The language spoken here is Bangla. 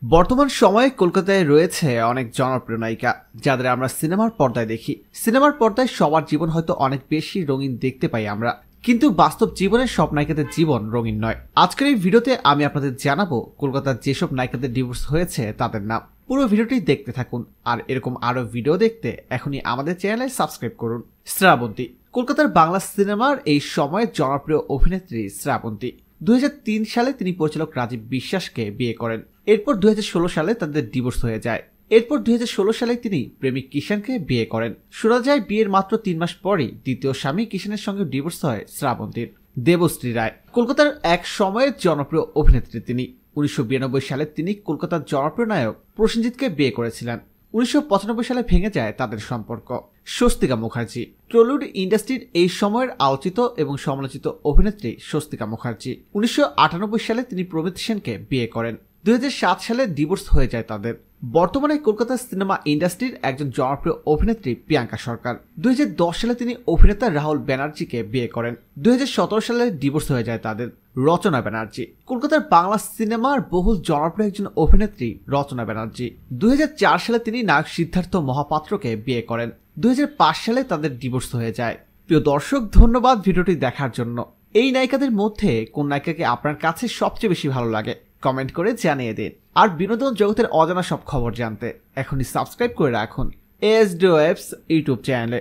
বর্তমান সময়ে কলকাতায় রয়েছে অনেক জনপ্রিয় নায়িকা যাদের আমরা সিনেমার পর্দায় দেখি। সিনেমার পর্দায় সবার জীবন হয়তো অনেক বেশি রঙিন দেখতে পাই আমরা, কিন্তু বাস্তব জীবনের সব নায়িকাদের জীবন রঙিন নয়। আজকের এই ভিডিওতে আমি আপনাদের জানাবো কলকাতার যেসব নায়িকাদের ডিভোর্স হয়েছে তাদের নাম। পুরো ভিডিওটি দেখতে থাকুন, আর এরকম আরো ভিডিও দেখতে এখনই আমাদের চ্যানেলে সাবস্ক্রাইব করুন। শ্রাবন্তী কলকাতার বাংলা সিনেমার এই সময়ের জনপ্রিয় অভিনেত্রী শ্রাবন্তী। 2003 সালে তিনি পরিচালক রাজীব বিশ্বাসকে বিয়ে করেন। এরপর 2016 সালে তাদের ডিভোর্স হয়ে যায়। এরপর 2016 সালে তিনি প্রেমিক কিষানকে বিয়ে করেন। শোনা যায় বিয়ের মাত্র 3 মাস পরই দ্বিতীয় স্বামী কিষানের সঙ্গে ডিভোর্স হয় শ্রাবন্তীর। দেবশ্রী রায় কলকাতার এক সময়ের জনপ্রিয় অভিনেত্রী তিনি। 1992 সালে তিনি কলকাতার জনপ্রিয় নায়ক প্রসেনজিৎকে বিয়ে করেছিলেন। 1995 সালে ভেঙে যায় তাদের সম্পর্ক। স্বস্তিকা মুখার্জি টলিউড ইন্ডাস্ট্রির এই সময়ের আলোচিত এবং সমালোচিত অভিনেত্রী স্বস্তিকা মুখার্জি। 1998 সালে তিনি প্রমিত সেনকে বিয়ে করেন। 2007 সালে ডিভোর্স হয়ে যায় তাদের। বর্তমানে কলকাতার সিনেমা ইন্ডাস্ট্রির একজন জনপ্রিয় অভিনেত্রী প্রিয়াঙ্কা সরকার। 2010 সালে তিনি অভিনেতা রাহুল ব্যানার্জিকে বিয়ে করেন। 2017 সালে ডিভোর্স হয়ে যায় তাদের। রচনা ব্যানার্জি কলকাতার বাংলা সিনেমার বহুল জনপ্রিয় একজন অভিনেত্রী রচনা ব্যানার্জি। 2004 সালে তিনি নায়ক সিদ্ধার্থ মহাপাত্রকে বিয়ে করেন। 2005 সালে তাদের ডিভোর্স হয়ে যায়। প্রিয় দর্শক, ধন্যবাদ ভিডিওটি দেখার জন্য। এই নায়িকাদের মধ্যে কোন নায়িকাকে আপনার কাছে সবচেয়ে বেশি ভালো লাগে কমেন্ট করে জানিয়ে দিন। আর বিনোদন জগতের অজানা সব খবর জানতে এখনই সাবস্ক্রাইব করে রাখুন এসডিওএফস ইউটিউব চ্যানেলে।